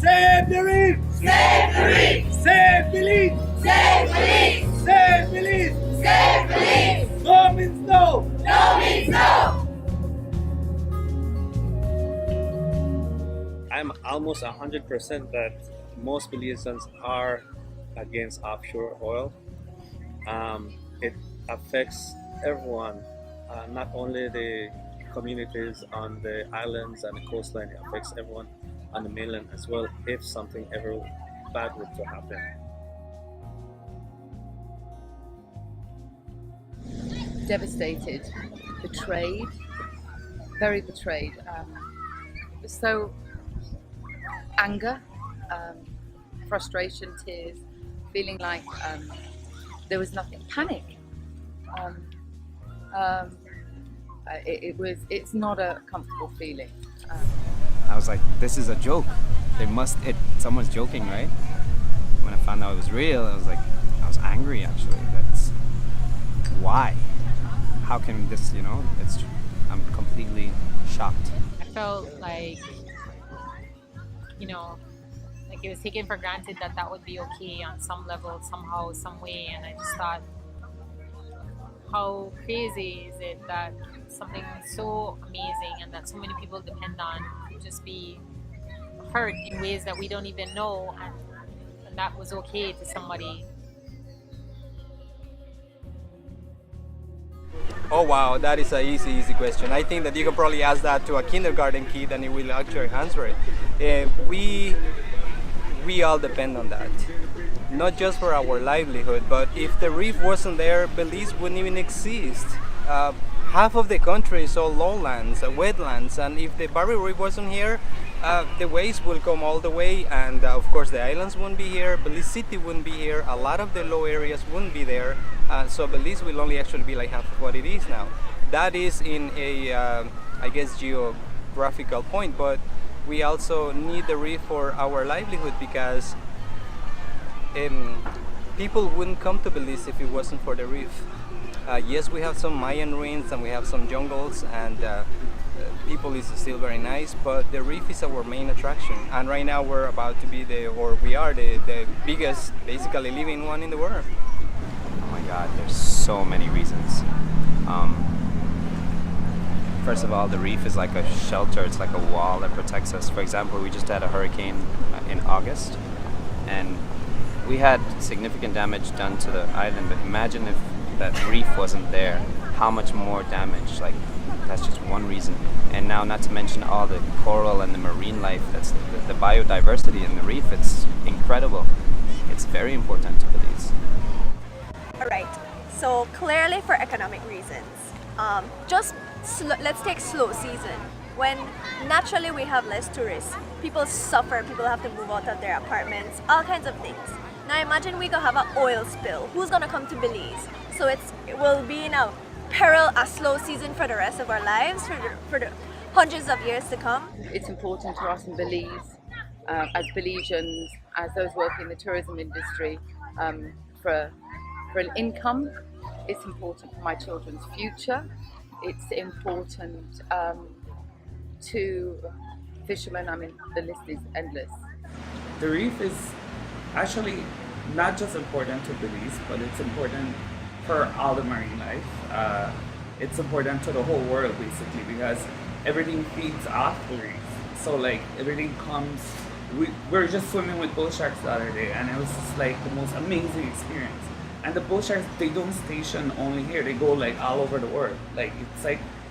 Save the reef! Save the reef! Save Belize! Save Belize! Save Belize! Save Belize! No means no! No means no! I'm almost 100% that most Belizeans are against offshore oil. It affects everyone, not only the communities on the islands and the coastline, it affects everyone on the mainland as well if something ever bad were to happen. Devastated, betrayed, very betrayed. So anger, frustration, tears, feeling like there was nothing, panic. It's not a comfortable feeling. I was like, this is a joke. Someone's joking, right? When I found out it was real, I was angry actually. That's why. How can this, I'm completely shocked. I felt like, like it was taken for granted that would be okay on some level, somehow, some way, and I just thought, how crazy is it that something so amazing and that so many people depend on could just be hurt in ways that we don't even know, and that was okay to somebody. Oh wow, that is an easy question. I think that you can probably ask that to a kindergarten kid and he will actually answer it. We all depend on that. Not just for our livelihood, but if the reef wasn't there, Belize wouldn't even exist. Half of the country is all lowlands, wetlands, and if the barrier reef wasn't here, the waves will come all the way, and of course the islands wouldn't be here, Belize City wouldn't be here, a lot of the low areas wouldn't be there, so Belize will only actually be like half of what it is now. That is in a, I guess, geographical point, but we also need the reef for our livelihood because people wouldn't come to Belize if it wasn't for the reef. Yes, we have some Mayan ruins and we have some jungles, and people is still very nice, but the reef is our main attraction. And right now we're about to be we are the biggest, basically living one in the world. Oh my God, there's so many reasons. First of all, the reef is like a shelter, it's like a wall that protects us. For example, we just had a hurricane in August, and we had significant damage done to the island, but imagine if that reef wasn't there, how much more damage. Like, that's just one reason. And now, not to mention all the coral and the marine life, that's the biodiversity in the reef, it's incredible. It's very important to Belize. Alright, so clearly for economic reasons. Let's take slow season. When naturally we have less tourists, people suffer, people have to move out of their apartments, all kinds of things. Now imagine we go have an oil spill. Who's gonna come to Belize? So it will be in a peril, a slow season for the rest of our lives, for the hundreds of years to come. It's important to us in Belize, as Belizeans, as those working in the tourism industry, for an income. It's important for my children's future. It's important to fishermen. I mean, the list is endless. The reef is actually not just important to Belize, but it's important for all the marine life. It's important to the whole world basically because everything feeds off the reef. So like everything comes, we were just swimming with bull sharks the other day and it was just like the most amazing experience. And the bull sharks, they don't station only here, they go like all over the world. Like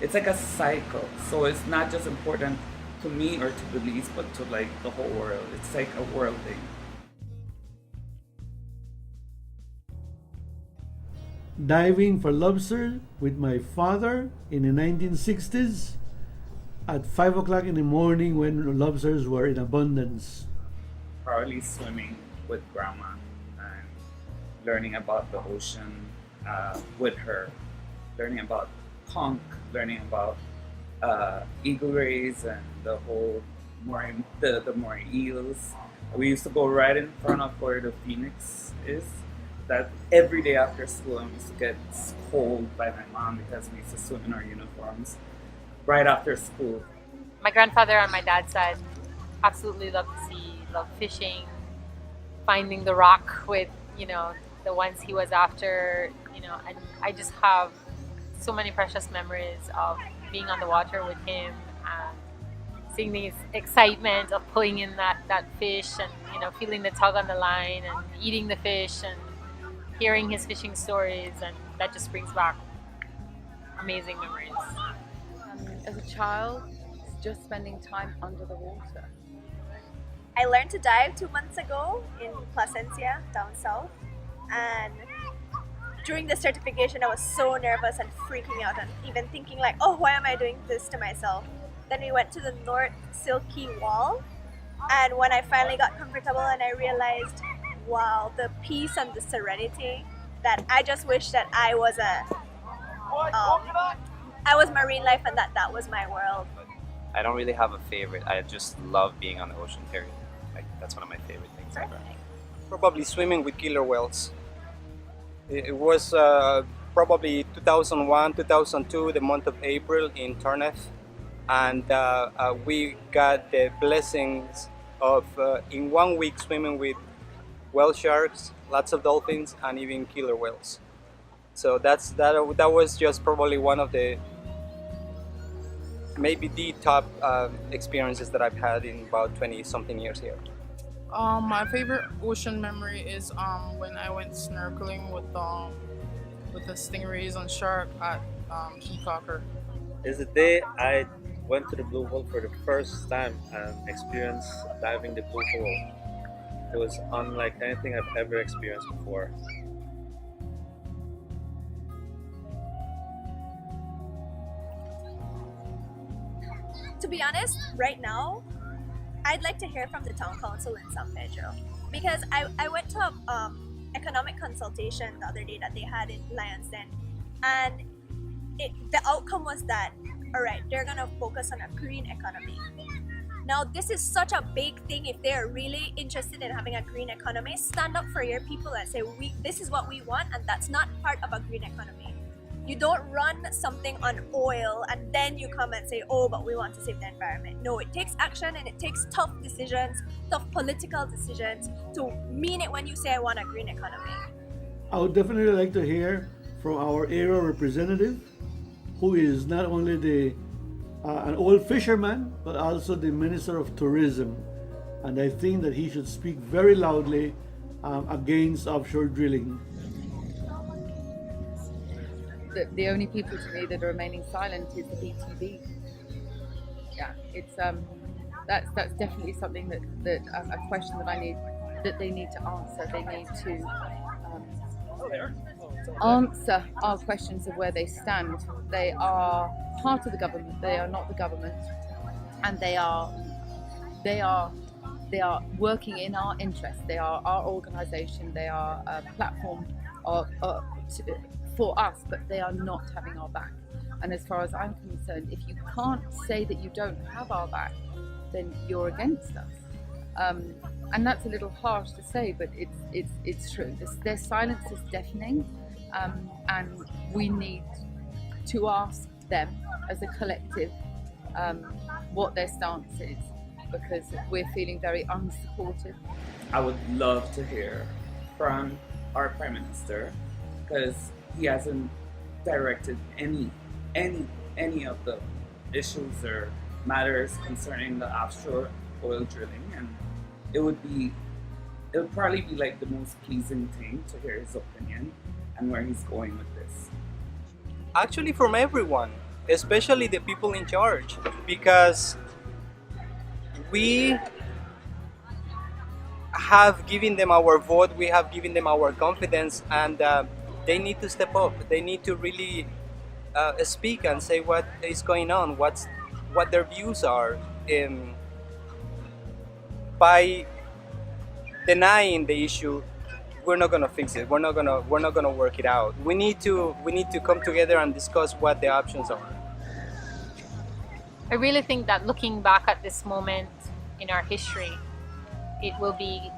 it's like a cycle. So it's not just important to me or to Belize, but to like the whole world. It's like a world thing. Diving for lobster with my father in the 1960s at 5 o'clock in the morning when lobsters were in abundance. Probably swimming with grandma and learning about the ocean with her, learning about conch, learning about eagle rays and the whole the moray eels. We used to go right in front of where the Phoenix is. That every day after school I used to get scolded by my mom because we used to swim in our uniforms right after school. My grandfather on my dad's side absolutely loved to see loved fishing, finding the rock with, the ones he was after, and I just have so many precious memories of being on the water with him and seeing the excitement of pulling in that fish and, feeling the tug on the line and eating the fish and hearing his fishing stories, and that just brings back amazing memories. As a child, just spending time under the water. I learned to dive 2 months ago in Placencia, down south, and during the certification I was so nervous and freaking out and even thinking like, oh, why am I doing this to myself? Then we went to the North Silky Wall, and when I finally got comfortable and I realized, wow, the peace and the serenity, that I just wish that I was marine life and that was my world. I don't really have a favorite. I just love being on the ocean, period. Like, that's one of my favorite things ever. Probably swimming with killer whales. It was probably 2001, 2002, the month of April in Turneth, and we got the blessings of in 1 week swimming with whale sharks, lots of dolphins, and even killer whales. So that was just probably one of the, maybe the top experiences that I've had in about 20 something years here. My favorite ocean memory is when I went snorkeling with the stingrays and shark at Peacocker. Is the day I went to the blue hole for the first time and experienced diving the blue hole. It was unlike anything I've ever experienced before. To be honest, right now, I'd like to hear from the town council in San Pedro, because I went to a economic consultation the other day that they had in Lions Den, and the outcome was that, all right, they're gonna focus on a green economy. Now, this is such a big thing. If they're really interested in having a green economy, stand up for your people and say, this is what we want, and that's not part of a green economy. You don't run something on oil and then you come and say, oh, but we want to save the environment. No, it takes action and it takes tough decisions, tough political decisions to mean it when you say I want a green economy. I would definitely like to hear from our area representative, who is not only an old fisherman, but also the Minister of Tourism. And I think that he should speak very loudly against offshore drilling. The only people to me that are remaining silent is the BTB. Yeah, it's that's definitely something that a question that they need to answer. They need to answer our questions of where they stand. They are part of the government. They are not the government, and they are working in our interest. They are our organisation. They are a platform for us, but they are not having our back. And as far as I'm concerned, if you can't say that you don't have our back, then you're against us. And that's a little harsh to say, but it's true. Their silence is deafening, and we need to ask them as a collective what their stance is, because we're feeling very unsupported. I would love to hear from our Prime Minister, because he hasn't directed any of the issues or matters concerning the offshore oil drilling, and it would probably be like the most pleasing thing to hear his opinion and where he's going with this. Actually, from everyone, especially the people in charge, because we have given them our vote, we have given them our confidence, and they need to step up. They need to really speak and say what is going on, what their views are. By denying the issue, we're not gonna fix it. We're not gonna work it out. We need to come together and discuss what the options are. I really think that looking back at this moment in our history, it will be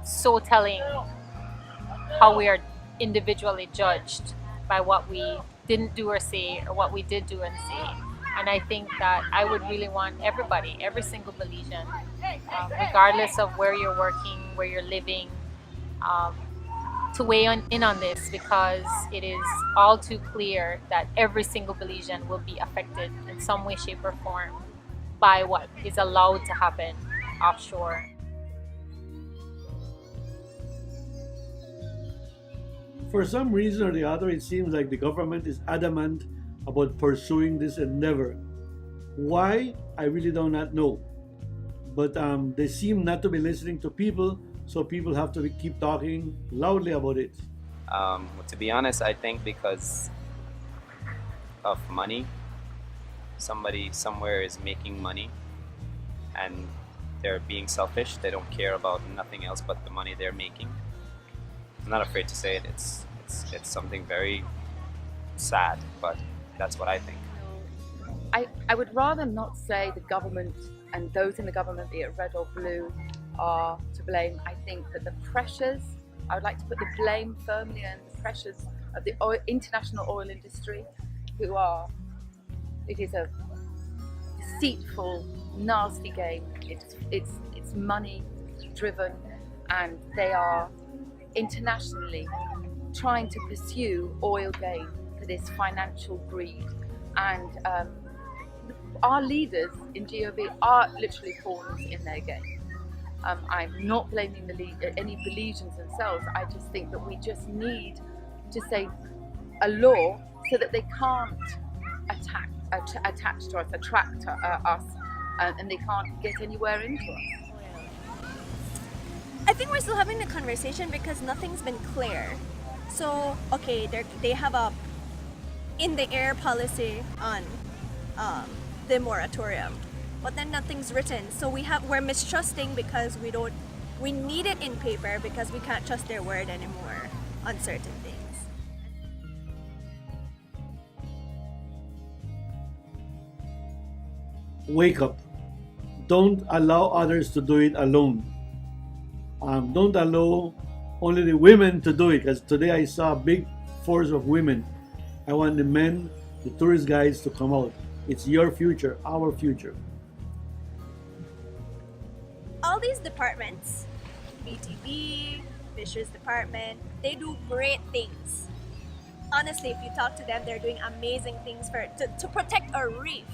so telling how we are individually judged by what we didn't do or say, or what we did do and say. And I think that I would really want everybody, every single Belizean, regardless of where you're working, where you're living, um, to weigh in on this, because it is all too clear that every single Belizean will be affected in some way, shape, or form by what is allowed to happen offshore. For some reason or the other, it seems like the government is adamant about pursuing this endeavor. Why? I really do not know. But they seem not to be listening to people, so people have to keep talking loudly about it. To be honest, I think because of money. Somebody somewhere is making money and they're being selfish. They don't care about nothing else but the money they're making. I'm not afraid to say it. It's something very sad, but that's what I think. I would rather not say the government and those in the government, be it red or blue, are to blame. I think that the pressures, I would like to put the blame firmly on the pressures of the international oil industry, who are, it is a deceitful, nasty game. It's money driven, and they are internationally trying to pursue oil gain for this financial greed. And our leaders in GOB are literally pawns in their game. I'm not blaming any Belizeans themselves. I just think that we just need to say a law so that they can't attach to us, attract us, and they can't get anywhere into us. I think we're still having the conversation because nothing's been clear. So, okay, they have a in the air policy on the moratorium, but then nothing's written. So we're mistrusting because we need it in paper because we can't trust their word anymore on certain things. Wake up. Don't allow others to do it alone. Don't allow only the women to do it, because today I saw a big force of women. I want the men, the tourist guides to come out. It's your future, our future. All these departments, BTB, Fisheries Department, they do great things. Honestly, if you talk to them, they're doing amazing things to protect our reef.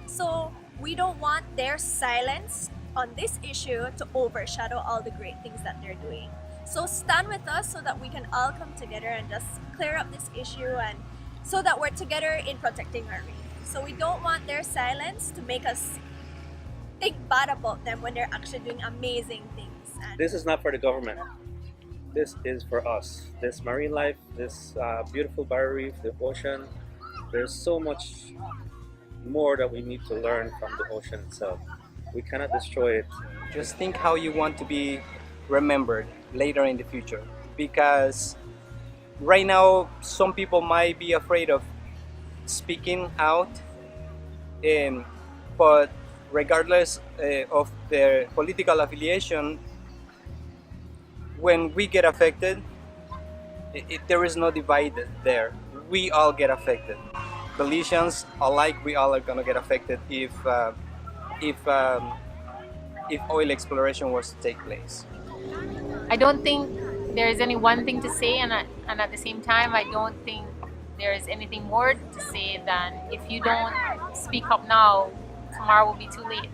So we don't want their silence on this issue to overshadow all the great things that they're doing. So stand with us so that we can all come together and just clear up this issue, and so that we're together in protecting our reef. So we don't want their silence to make us think bad about them when they're actually doing amazing things. And This is not for the government. This is for us. This marine life, this beautiful barrier reef, the ocean. There's so much more that we need to learn from the ocean itself. We cannot destroy it. Just think how you want to be remembered later in the future, because right now some people might be afraid of speaking out, but regardless of their political affiliation, when we get affected, there is no divide there. We all get affected. Belizeans alike, we all are gonna get affected if oil exploration was to take place. I don't think there is any one thing to say, and at the same time, I don't think there is anything more to say than if you don't speak up now, tomorrow will be too late.